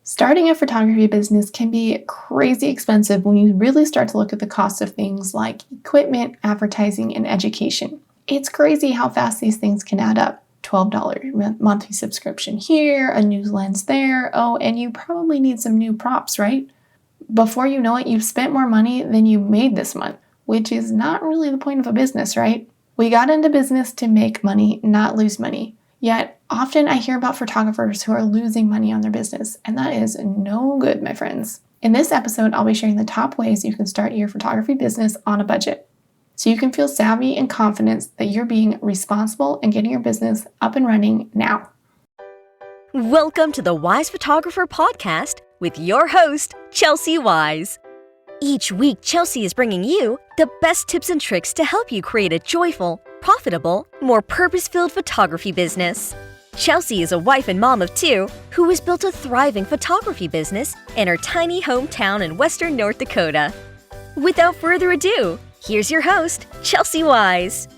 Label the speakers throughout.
Speaker 1: Starting a photography business can be crazy expensive when you really start to look at the cost of things like equipment, advertising, and education. It's crazy how fast these things can add up. $12 monthly subscription here, a new lens there, oh, and you probably need some new props, right? Before you know it, you've spent more money than you made this month, which is not really the point of a business, right? We got into business to make money, not lose money. Yet, often I hear about photographers who are losing money on their business, and that is no good, my friends. In this episode, I'll be sharing the top ways you can start your photography business on a budget, so you can feel savvy and confident that you're being responsible and getting your business up and running now.
Speaker 2: Welcome to the Wise Photographer Podcast with your host, Chelsea Wise. Each week, Chelsea is bringing you the best tips and tricks to help you create a joyful, profitable, more purpose-filled photography business. Chelsea is a wife and mom of two who has built a thriving photography business in her tiny hometown in western North Dakota. Without further ado, here's your host, Chelsea Wise.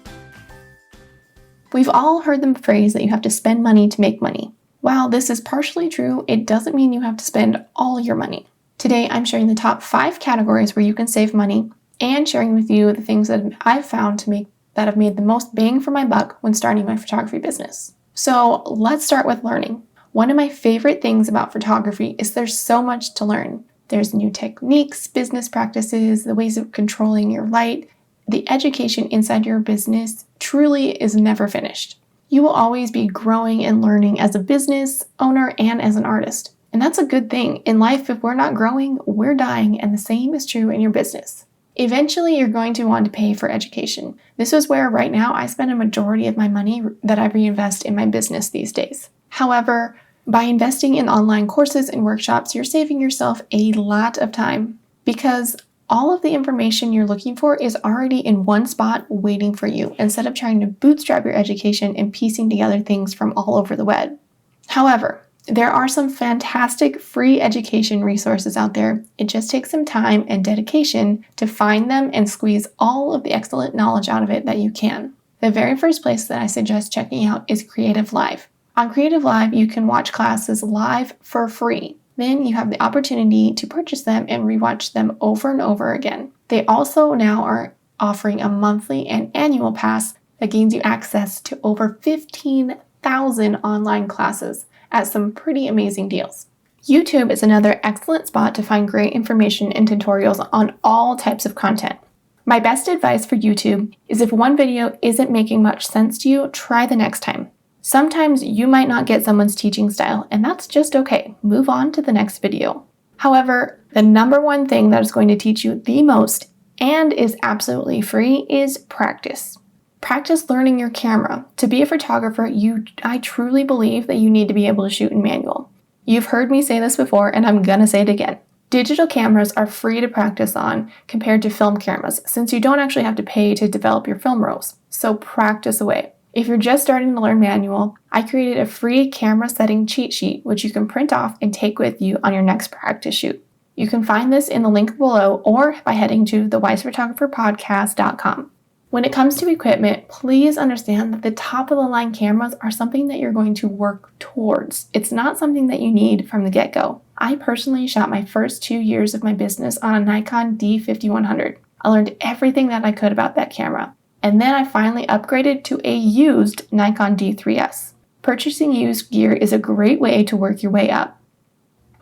Speaker 1: We've all heard the phrase that you have to spend money to make money. While this is partially true, it doesn't mean you have to spend all your money. Today, I'm sharing the top 5 categories where you can save money and sharing with you the things that I've found that have made the most bang for my buck when starting my photography business. So let's start with learning. One of my favorite things about photography is there's so much to learn. There's new techniques, business practices, the ways of controlling your light. The education inside your business truly is never finished. You will always be growing and learning as a business owner and as an artist. And that's a good thing. In life, if we're not growing, we're dying, and the same is true in your business. Eventually, you're going to want to pay for education. This is where right now I spend a majority of my money that I reinvest in my business these days. However, by investing in online courses and workshops, you're saving yourself a lot of time because all of the information you're looking for is already in one spot waiting for you instead of trying to bootstrap your education and piecing together things from all over the web. However, there are some fantastic free education resources out there. It just takes some time and dedication to find them and squeeze all of the excellent knowledge out of it that you can. The very first place that I suggest checking out is Creative Live. On Creative Live, you can watch classes live for free. Then you have the opportunity to purchase them and rewatch them over and over again. They also now are offering a monthly and annual pass that gains you access to over 15,000 online classes at some pretty amazing deals. YouTube is another excellent spot to find great information and tutorials on all types of content. My best advice for YouTube is if one video isn't making much sense to you, try the next time. Sometimes you might not get someone's teaching style, and that's just okay. Move on to the next video. However, the number one thing that is going to teach you the most and is absolutely free is practice. Practice learning your camera. To be a photographer, I truly believe that you need to be able to shoot in manual. You've heard me say this before, and I'm gonna say it again. Digital cameras are free to practice on compared to film cameras, since you don't actually have to pay to develop your film rolls. So practice away. If you're just starting to learn manual, I created a free camera setting cheat sheet, which you can print off and take with you on your next practice shoot. You can find this in the link below or by heading to thewisephotographerpodcast.com. When it comes to equipment, please understand that the top-of-the-line cameras are something that you're going to work towards. It's not something that you need from the get-go. I personally shot my first 2 years of my business on a Nikon D5100. I learned everything that I could about that camera. And then I finally upgraded to a used Nikon D3S. Purchasing used gear is a great way to work your way up.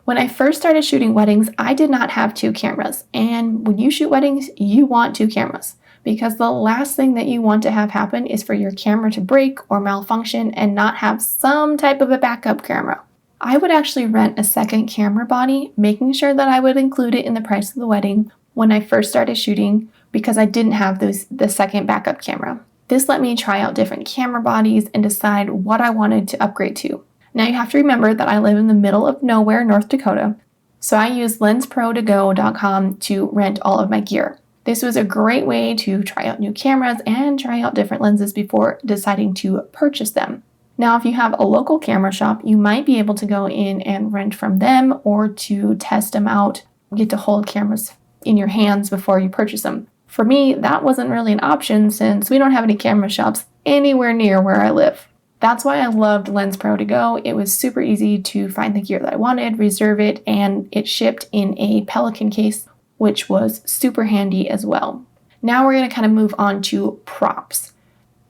Speaker 1: When I first started shooting weddings, I did not have 2 cameras. And when you shoot weddings, you want 2 cameras. Because the last thing that you want to have happen is for your camera to break or malfunction and not have some type of a backup camera. I would actually rent a second camera body, making sure that I would include it in the price of the wedding when I first started shooting because I didn't have the second backup camera. This let me try out different camera bodies and decide what I wanted to upgrade to. Now you have to remember that I live in the middle of nowhere, North Dakota, so I use lensprotogo.com to rent all of my gear. This was a great way to try out new cameras and try out different lenses before deciding to purchase them. Now, if you have a local camera shop, you might be able to go in and rent from them or to test them out, get to hold cameras in your hands before you purchase them. For me, that wasn't really an option since we don't have any camera shops anywhere near where I live. That's why I loved Lens Pro to go. It was super easy to find the gear that I wanted, reserve it, and it shipped in a Pelican case, which was super handy as well. Now we're going to kind of move on to props.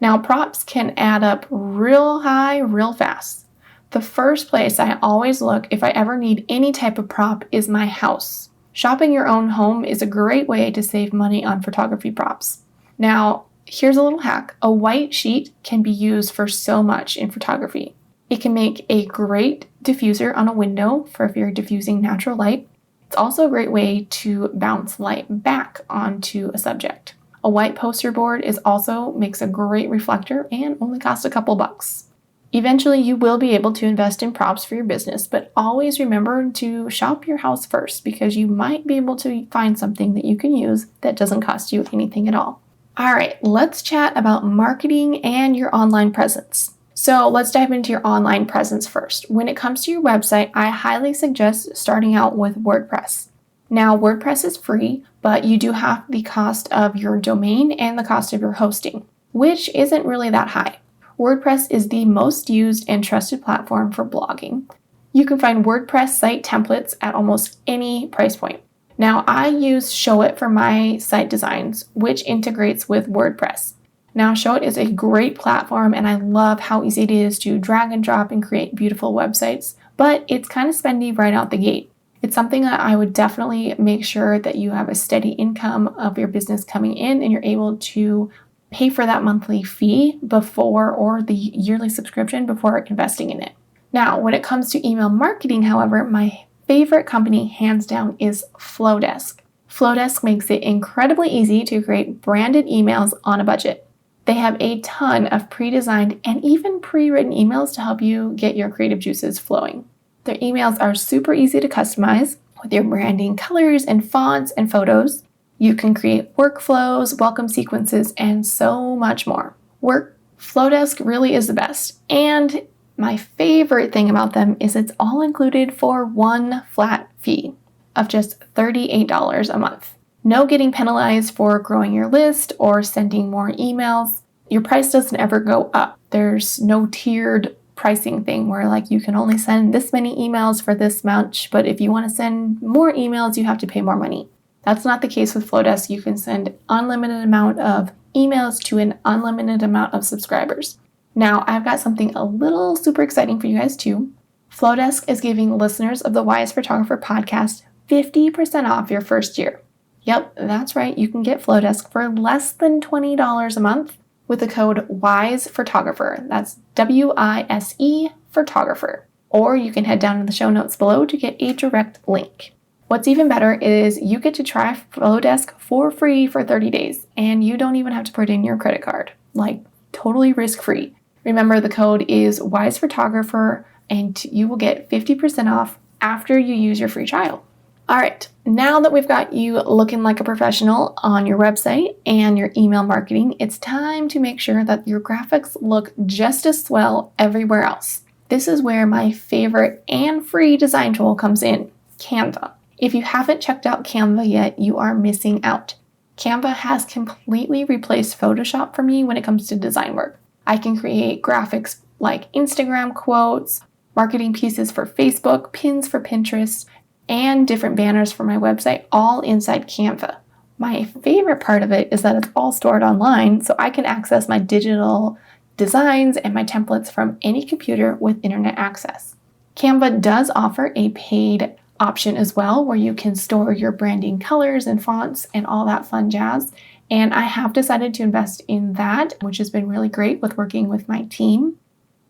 Speaker 1: Now props can add up real high, real fast. The first place I always look if I ever need any type of prop is my house. Shopping your own home is a great way to save money on photography props. Now, here's a little hack. A white sheet can be used for so much in photography. It can make a great diffuser on a window for if you're diffusing natural light. It's also a great way to bounce light back onto a subject. A white poster board also makes a great reflector and only costs a couple bucks. Eventually, you will be able to invest in props for your business, but always remember to shop your house first because you might be able to find something that you can use that doesn't cost you anything at all. All right, let's chat about marketing and your online presence. So let's dive into your online presence first. When it comes to your website, I highly suggest starting out with WordPress. Now, WordPress is free, but you do have the cost of your domain and the cost of your hosting, which isn't really that high. WordPress is the most used and trusted platform for blogging. You can find WordPress site templates at almost any price point. Now, I use Showit for my site designs, which integrates with WordPress. Now, Showit is a great platform, and I love how easy it is to drag and drop and create beautiful websites, but it's kind of spendy right out the gate. It's something that I would definitely make sure that you have a steady income of your business coming in and you're able to pay for that monthly fee before or the yearly subscription before investing in it. Now, when it comes to email marketing, however, my favorite company, hands down, is Flowdesk. Flowdesk makes it incredibly easy to create branded emails on a budget. They have a ton of pre-designed and even pre-written emails to help you get your creative juices flowing. Their emails are super easy to customize with your branding colors and fonts and photos. You can create workflows, welcome sequences, and so much more. Flowdesk really is the best. And my favorite thing about them is it's all included for one flat fee of just $38 a month. No getting penalized for growing your list or sending more emails. Your price doesn't ever go up. There's no tiered pricing thing where like you can only send this many emails for this much, but if you want to send more emails, you have to pay more money. That's not the case with Flowdesk. You can send unlimited amount of emails to an unlimited amount of subscribers. Now, I've got something a little super exciting for you guys too. Flowdesk is giving listeners of the Wise Photographer podcast 50% off your first year. Yep, that's right. You can get Flowdesk for less than $20 a month with the code WISEPhotographer. That's WISE Photographer. Or you can head down in the show notes below to get a direct link. What's even better is you get to try Flowdesk for free for 30 days, and you don't even have to put in your credit card. Like, totally risk-free. Remember, the code is WISEPhotographer, and you will get 50% off after you use your free trial. All right, now that we've got you looking like a professional on your website and your email marketing, it's time to make sure that your graphics look just as swell everywhere else. This is where my favorite and free design tool comes in, Canva. If you haven't checked out Canva yet, you are missing out. Canva has completely replaced Photoshop for me when it comes to design work. I can create graphics like Instagram quotes, marketing pieces for Facebook, pins for Pinterest, and different banners for my website, all inside Canva. My favorite part of it is that it's all stored online, so I can access my digital designs and my templates from any computer with internet access. Canva does offer a paid option as well, where you can store your branding colors and fonts and all that fun jazz. And I have decided to invest in that, which has been really great with working with my team.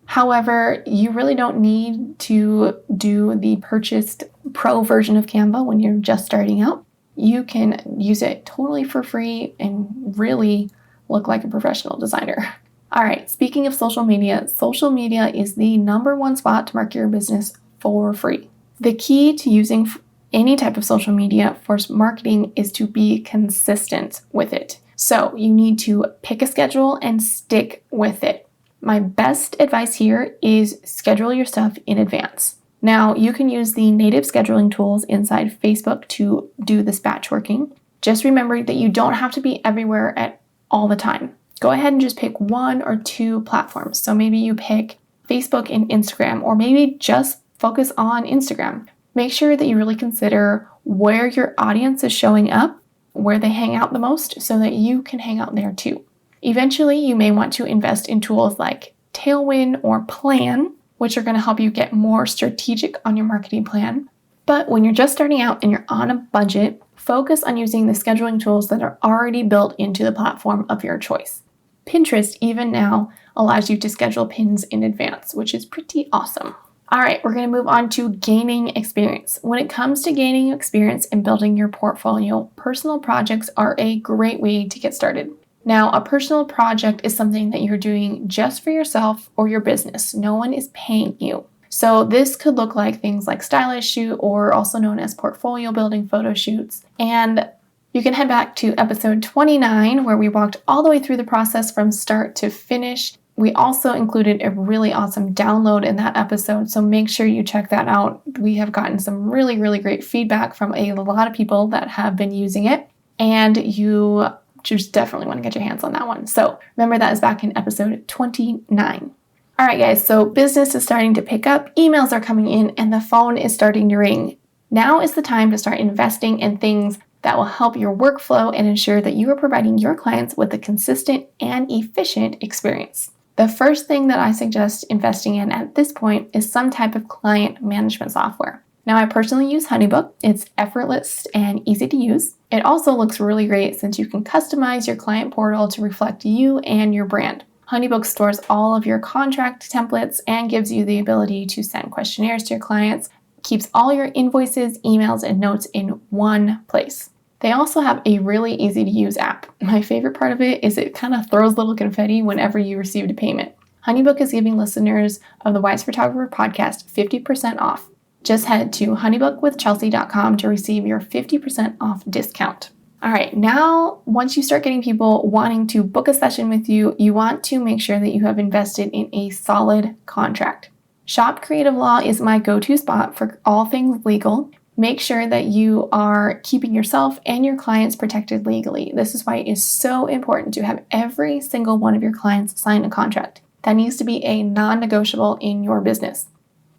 Speaker 1: However, you really don't need to do the purchased pro version of Canva when you're just starting out. You can use it totally for free and really look like a professional designer. All right, speaking of social media is the #1 spot to market your business for free. The key to using any type of social media for marketing is to be consistent with it. So you need to pick a schedule and stick with it. My best advice here is schedule your stuff in advance. Now, you can use the native scheduling tools inside Facebook to do this batch working. Just remember that you don't have to be everywhere at all the time. Go ahead and just pick one or two platforms. So maybe you pick Facebook and Instagram, or maybe just focus on Instagram. Make sure that you really consider where your audience is showing up, where they hang out the most, so that you can hang out there too. Eventually, you may want to invest in tools like Tailwind or Plan, which are going to help you get more strategic on your marketing plan. But when you're just starting out and you're on a budget, focus on using the scheduling tools that are already built into the platform of your choice. Pinterest, even now, allows you to schedule pins in advance, which is pretty awesome. All right, we're going to move on to gaining experience. When it comes to gaining experience and building your portfolio, personal projects are a great way to get started. Now, a personal project is something that you're doing just for yourself or your business. No one is paying you. So this could look like things like stylist shoot, or also known as portfolio building photo shoots. And you can head back to episode 29, where we walked all the way through the process from start to finish. We also included a really awesome download in that episode, so make sure you check that out. We have gotten some really, really great feedback from a lot of people that have been using it, and you just definitely want to get your hands on that one. So remember, that is back in episode 29. All right, guys, so business is starting to pick up, emails are coming in, and the phone is starting to ring. Now is the time to start investing in things that will help your workflow and ensure that you are providing your clients with a consistent and efficient experience. The first thing that I suggest investing in at this point is some type of client management software. Now, I personally use HoneyBook. It's effortless and easy to use. It also looks really great since you can customize your client portal to reflect you and your brand. HoneyBook stores all of your contract templates and gives you the ability to send questionnaires to your clients, keeps all your invoices, emails, and notes in one place. They also have a really easy to use app. My favorite part of it is it kind of throws little confetti whenever you received a payment. HoneyBook is giving listeners of the Wise Photographer podcast 50% off. Just head to honeybookwithchelsea.com to receive your 50% off discount. All right, now once you start getting people wanting to book a session with you, you want to make sure that you have invested in a solid contract. Shop Creative Law is my go-to spot for all things legal. Make sure that you are keeping yourself and your clients protected legally. This is why it is so important to have every single one of your clients sign a contract. That needs to be a non-negotiable in your business.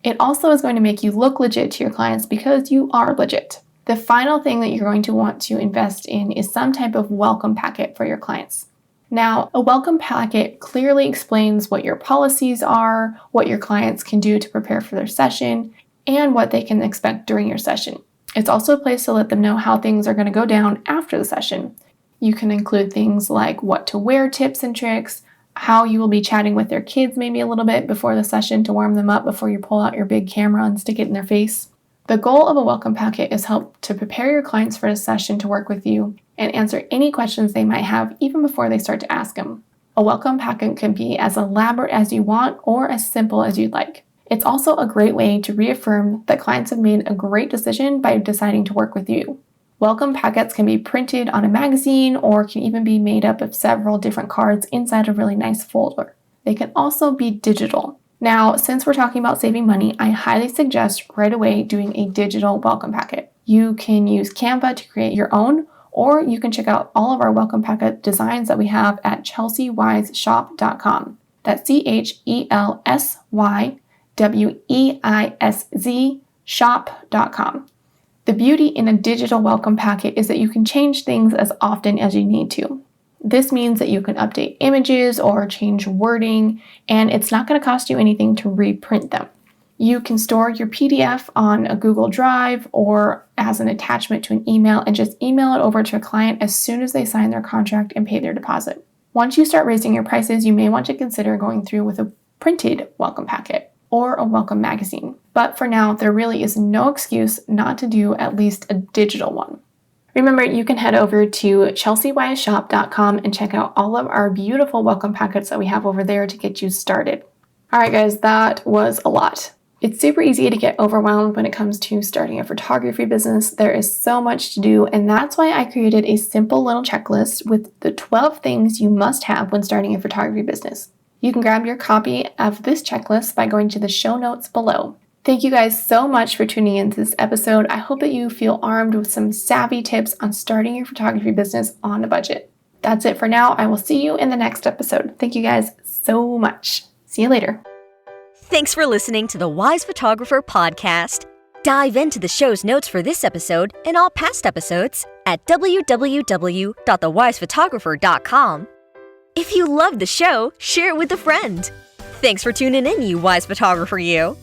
Speaker 1: It also is going to make you look legit to your clients because you are legit. The final thing that you're going to want to invest in is some type of welcome packet for your clients. Now, a welcome packet clearly explains what your policies are, what your clients can do to prepare for their session, and what they can expect during your session. It's also a place to let them know how things are going to go down after the session. You can include things like what to wear tips and tricks, how you will be chatting with their kids maybe a little bit before the session to warm them up before you pull out your big camera and stick it in their face. The goal of a welcome packet is help to prepare your clients for a session to work with you and answer any questions they might have even before they start to ask them. A welcome packet can be as elaborate as you want or as simple as you'd like. It's also a great way to reaffirm that clients have made a great decision by deciding to work with you. Welcome packets can be printed on a magazine or can even be made up of several different cards inside a really nice folder. They can also be digital. Now, since we're talking about saving money, I highly suggest right away doing a digital welcome packet. You can use Canva to create your own, or you can check out all of our welcome packet designs that we have at chelseawiseshop.com. That's CHELSYWEISZ shop.com. The beauty in a digital welcome packet is that you can change things as often as you need to. This means that you can update images or change wording, and it's not going to cost you anything to reprint them. You can store your PDF on a Google Drive or as an attachment to an email and just email it over to a client as soon as they sign their contract and pay their deposit. Once you start raising your prices, you may want to consider going through with a printed welcome packet or a welcome magazine. But for now, there really is no excuse not to do at least a digital one. Remember, you can head over to chelseawiseshop.com and check out all of our beautiful welcome packets that we have over there to get you started. All right, guys, that was a lot. It's super easy to get overwhelmed when it comes to starting a photography business. There is so much to do, and that's why I created a simple little checklist with the 12 things you must have when starting a photography business. You can grab your copy of this checklist by going to the show notes below. Thank you guys so much for tuning into this episode. I hope that you feel armed with some savvy tips on starting your photography business on a budget. That's it for now. I will see you in the next episode. Thank you guys so much. See you later.
Speaker 2: Thanks for listening to the Wise Photographer podcast. Dive into the show's notes for this episode and all past episodes at www.thewisephotographer.com. If you loved the show, share it with a friend. Thanks for tuning in, you Wise Photographer, you.